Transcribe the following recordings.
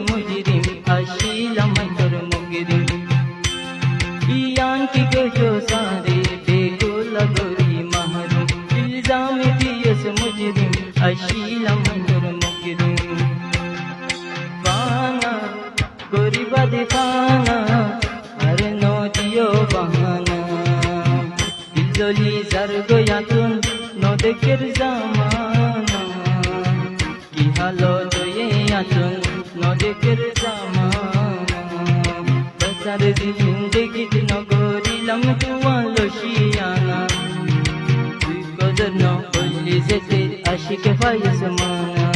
মুজরিম আসিলাম তোর মুগরিম ইয়ান কি গো সারে বেগুলা গরি মাহরুম ইলজাম দিয়েস মুজরিম আসিলাম তোর মুগরিম বানা গরিবা দিফানা আর নদিও বাহানা দিলজলি জারগয়াতুন নদেকের জামানা কি হালো দয়ে আতুন নদেকের জামানা বসার জিন্দগি নগরিলাম তুয়ালো শিয়ানা তুই কদর ন করলি যেতে আশিক ফাইস মানা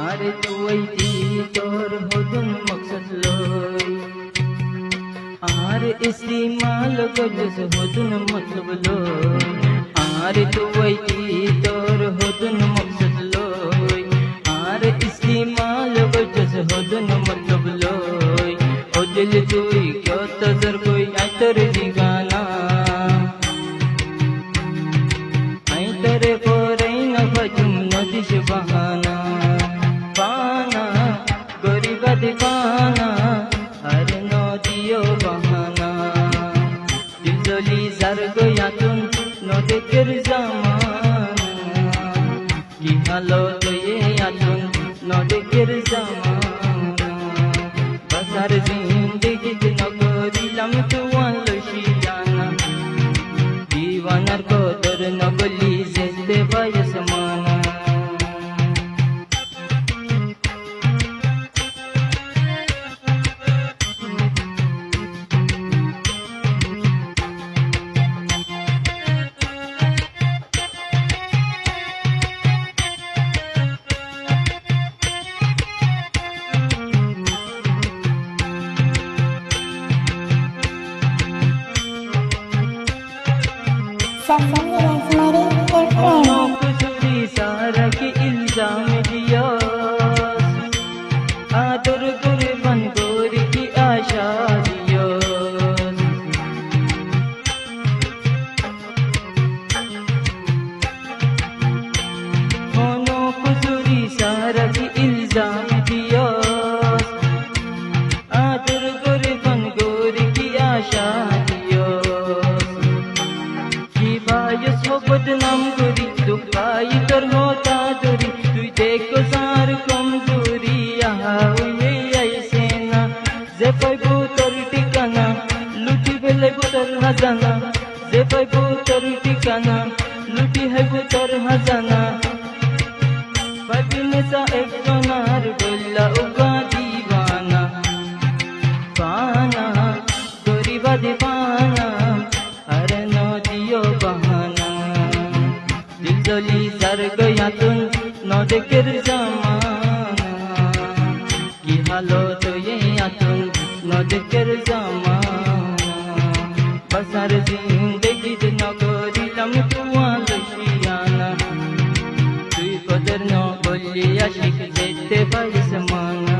আরে তুই তোর হদুন মকসদ লই আর ইস্তেমাল গজস হদুন মতলব লই আরে তুই তোর হদুন মকসদ লই আর ইস্তেমাল গজস হদুন মতলব লই ও দিল তুই কত জর কই আতর দিগানা আই তরে পরে না বাজুম নদিশ বাহানা পানা গরিবা দিবানা আর নদিও বাহানা দিলজলি জারগয়াতুন নদেকের জামানা কি হালো দয়ে আতুন নদেকের জামানা বাসার জিন্দগি নগরিলাম তুয়ালো শিয়ানা দিওয়ানার কদর নগলি যেতে বয়স মানা कुसुरी सारा के इल्जाम दिया आदर कुर्बान गोरी की आशा दिया कोनो कुसुरी सारा के इल्जाम दिया आदर कुर्बान गोरी की आशा दिया बदनाम करी दुखाई तर होता दूरी तुई देखो सार कमजोरी हुए ऐसे ना जे पाइबो तोर ठिकाना लुटी बेले तोर हजाना जे पाइबो तोर ठिकाना लुटी है तोर हजाना पाइबिने सा एक सोनार बोला उगा दीवाना पाना गरीबा दीवाना अरे नदियो बहाना दिलजली জারগয়াতুন নদেকের জামানা কি হালো দয়ে আতুন নদেকের জামানা বসার জিন্দগি নগরিলাম তুয়ালো শিয়ানা তুই কদর ন করলি আশিক যেতে পারিস মানা